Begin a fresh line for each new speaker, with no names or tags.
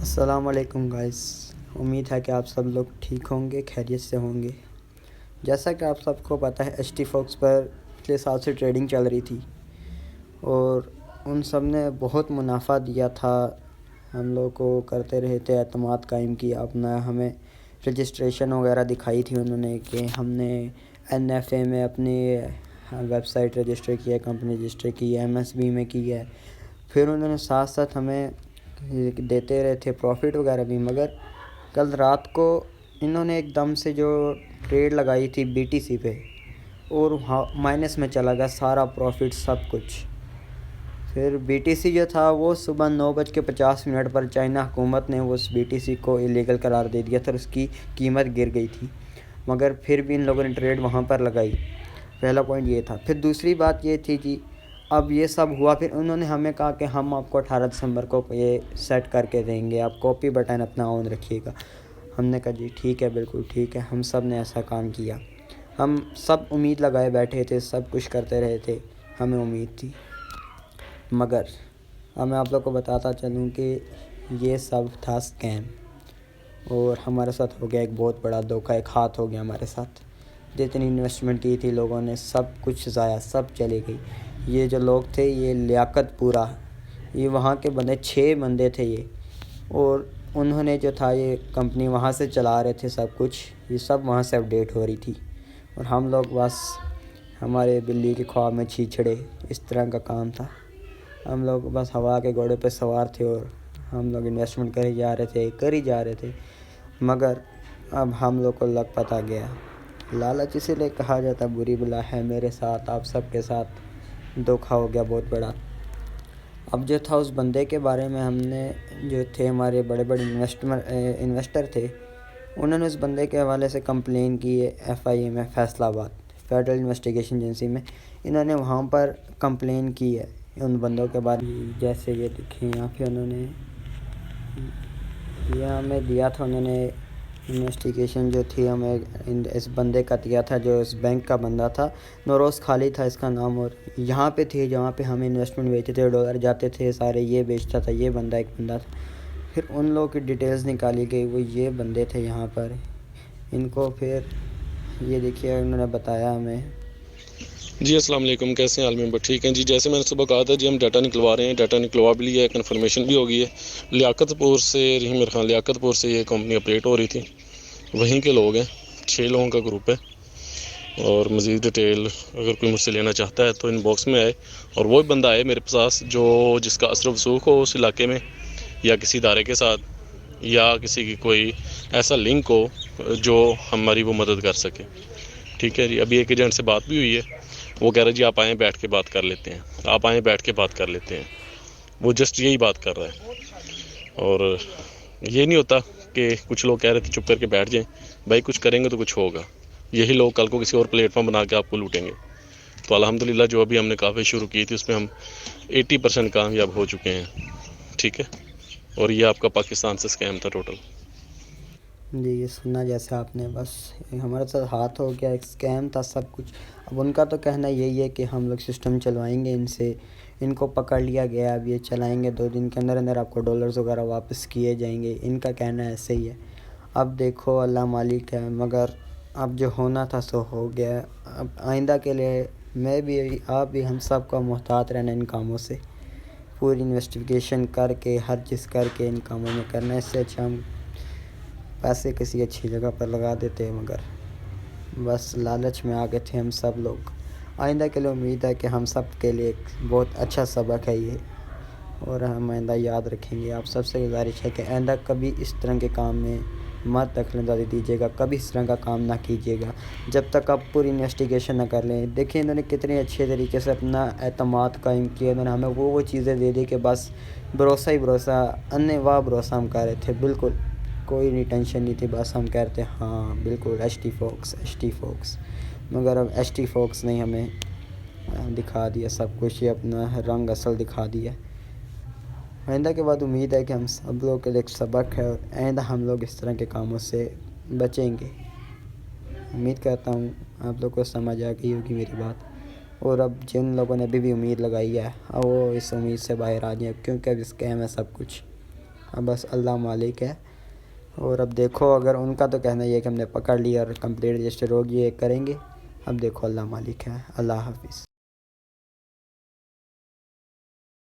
السلام علیکم گائز، امید ہے کہ آپ سب لوگ ٹھیک ہوں گے، خیریت سے ہوں گے۔ جیسا کہ آپ سب کو پتہ ہے ایچ ٹی فوکس پر پچھلے سال سے ٹریڈنگ چل رہی تھی اور ان سب نے بہت منافع دیا تھا، ہم لوگ کو کرتے رہے تھے، اعتماد قائم کیا اپنا، ہمیں رجسٹریشن وغیرہ دکھائی تھی انہوں نے کہ ہم نے این ایف اے میں اپنی ویب سائٹ رجسٹر کی ہے، کمپنی رجسٹر کی ہے، ایم ایس بی میں کی ہے۔ پھر انہوں نے ساتھ ساتھ ہمیں دیتے رہے تھے پروفٹ وغیرہ بھی، مگر کل رات کو انہوں نے ایک دم سے جو ٹریڈ لگائی تھی بی ٹی سی پہ اور مائنس میں چلا گیا سارا پروفٹ سب کچھ۔ پھر بی ٹی سی جو تھا وہ صبح 9:50 پر چائنا حکومت نے اس بی ٹی سی کو ایلیگل قرار دے دیا تھا اور اس کی قیمت گر گئی تھی، مگر پھر بھی ان لوگوں نے ٹریڈ وہاں پر لگائی۔ پہلا پوائنٹ یہ تھا۔ پھر دوسری بات یہ تھی کہ اب یہ سب ہوا، پھر انہوں نے ہمیں کہا کہ ہم آپ کو 18 دسمبر کو یہ سیٹ کر کے دیں گے، آپ کاپی بٹن اپنا آن رکھیے گا۔ ہم نے کہا جی ٹھیک ہے، بالکل ٹھیک ہے، ہم سب نے ایسا کام کیا۔ ہم سب امید لگائے بیٹھے تھے، سب کچھ کرتے رہے تھے، ہمیں امید تھی، مگر اب میں آپ لوگ کو بتاتا چلوں کہ یہ سب تھا اسکیم اور ہمارے ساتھ ہو گیا ایک بہت بڑا دھوکہ، ایک ہاتھ ہو گیا ہمارے ساتھ۔ جتنی انویسٹمنٹ کی تھی لوگوں نے سب کچھ ضائع، سب چلی گئی۔ یہ جو لوگ تھے یہ لیاقت پورا، یہ وہاں کے بندے 6 بندے تھے یہ، اور انہوں نے جو تھا یہ کمپنی وہاں سے چلا رہے تھے سب کچھ، یہ سب وہاں سے اپڈیٹ ہو رہی تھی اور ہم لوگ بس ہمارے بلی کے خواب میں چھیچڑے، اس طرح کا کام تھا۔ ہم لوگ بس ہوا کے گھوڑے پہ سوار تھے اور ہم لوگ انویسٹمنٹ کر ہی جا رہے تھے، مگر اب ہم لوگ کو لگ پتہ گیا۔ لالچ اسی لیے کہا جاتا بری بلا ہے، میرے ساتھ آپ سب کے ساتھ دھوکہ ہو گیا بہت بڑا۔ اب جو تھا اس بندے کے بارے میں ہم نے جو تھے ہمارے بڑے بڑے انویسٹر تھے، انہوں نے اس بندے کے حوالے سے کمپلین کی ہے FIA میں، فیصل آباد فیڈرل انویسٹیگیشن ایجنسی میں۔ انہوں نے وہاں پر کمپلین کی ہے ان بندوں کے بارے میں، جیسے یہ دیکھیں یہاں پہ انہوں نے یہ ہمیں دیا تھا، انہوں نے انویسٹیگیشن جو تھی ہمیں اس بندے کا دیا تھا جو اس بینک کا بندہ تھا، نوروز خالی تھا اس کا نام، اور یہاں پہ تھی جہاں پہ ہم انویسٹمنٹ بیچتے تھے، ڈالر جاتے تھے سارے، یہ بیچتا تھا، یہ بندہ ایک بندہ تھا۔ پھر ان لوگوں کی ڈیٹیلز نکالی گئی، وہ یہ بندے تھے یہاں پر، ان کو پھر یہ دیکھیے انہوں نے بتایا ہمیں۔
جی السلام علیکم، کیسے ہیں عالم ممبر؟ ٹھیک ہیں جی، جیسے میں نے صبح کہا تھا جی ہم ڈاٹا نکلوا رہے ہیں، ڈاٹا نکلوا بھی لیا ہے، کنفرمیشن بھی ہو گئی ہے۔ لیاقت پور سے رحیم خان لیاقت پور سے یہ کمپنی اپڈیٹ ہو رہی تھی، وہیں کے لوگ ہیں، 6 لوگوں کا گروپ ہے، اور مزید ڈیٹیل اگر کوئی مجھ سے لینا چاہتا ہے تو ان باکس میں آئے، اور وہ بندہ آئے میرے پاس جو جس کا اثر و وثوق ہو اس علاقے میں، یا کسی ادارے کے ساتھ، یا کسی کی کوئی ایسا لنک ہو جو ہماری وہ مدد کر سکے۔ ٹھیک ہے جی، ابھی ایک ایجنٹ سے بات بھی ہوئی ہے، وہ کہہ رہے جی آپ آئیں بیٹھ کے بات کر لیتے ہیں، آپ آئیں بیٹھ کے بات کر لیتے ہیں، وہ جسٹ یہی بات کر رہا ہے۔ اور یہ نہیں ہوتا کہ کچھ لوگ کہہ رہے تھے چپ کر کے بیٹھ جائیں، بھائی کچھ کریں گے تو کچھ ہوگا، یہی لوگ کل کو کسی اور پلیٹ فارم بنا کے آپ کو لوٹیں گے۔ تو الحمدللہ جو ابھی ہم نے کافی شروع کی تھی اس میں ہم 80% کامیاب ہو چکے ہیں۔ ٹھیک ہے، اور یہ آپ کا پاکستان سے اسکیم تھا ٹوٹل۔
جی یہ سننا جیسے آپ نے، بس ہمارے ساتھ ہاتھ ہو گیا، ایک اسکیم تھا سب کچھ۔ اب ان کا تو کہنا یہی ہے کہ ہم لوگ سسٹم چلوائیں گے ان سے، ان کو پکڑ لیا گیا، اب یہ چلائیں گے 2 دن کے اندر اندر آپ کو ڈالرز وغیرہ واپس کیے جائیں گے، ان کا کہنا ایسے ہی ہے۔ اب دیکھو اللہ مالک ہے، مگر اب جو ہونا تھا سو ہو گیا۔ اب آئندہ کے لیے میں بھی، آپ بھی، ہم سب کو محتاط رہنا ان کاموں سے، پوری انویسٹیگیشن کر کے ہر چیز کر کے ان کاموں میں کرنا، اس سے اچھا ہم پیسے کسی اچھی جگہ پر لگا دیتے ہیں، مگر بس لالچ میں آ گئے تھے ہم سب لوگ۔ آئندہ کے لیے امید ہے کہ ہم سب کے لیے ایک بہت اچھا سبق ہے یہ، اور ہم آئندہ یاد رکھیں گے۔ آپ سب سے گزارش ہے کہ آئندہ کبھی اس طرح کے کام میں مت دخل اندازی دیجیے گا، کبھی اس طرح کا کام نہ کیجیے گا جب تک آپ پوری انویسٹیگیشن نہ کر لیں۔ دیکھیں انہوں نے کتنے اچھے طریقے سے اپنا اعتماد قائم کیا، انہوں نے ہمیں وہ چیزیں دے دی کہ بس بھروسہ ہی بھروسہ، انواع بھروسہ ہم کر رہے تھے، بالکل کوئی نہیں ٹینشن نہیں تھی، بس ہم کہتے ہاں بالکل ایچ ٹی فوکس، مگر اب ایچ ٹی فوکس نے ہمیں دکھا دیا سب کچھ، یہ اپنا رنگ اصل دکھا دیا۔ آئندہ کے بعد امید ہے کہ ہم سب لوگوں کے لیے ایک سبق ہے، اور آئندہ ہم لوگ اس طرح کے کاموں سے بچیں گے۔ امید کرتا ہوں آپ لوگ کو سمجھ آ گئی ہوگی میری بات، اور اب جن لوگوں نے ابھی بھی امید لگائی ہے اب وہ اس امید سے باہر آ جائیں، کیونکہ اب اسکیم ہے سب کچھ۔ اب بس اللہ مالک ہے. اور اب دیکھو اگر ان کا تو کہنا یہ ہے کہ ہم نے پکڑ لیا اور کمپلیٹ رجسٹر ہو گیا کریں گے. اب دیکھو اللہ مالک ہے. اللہ حافظ.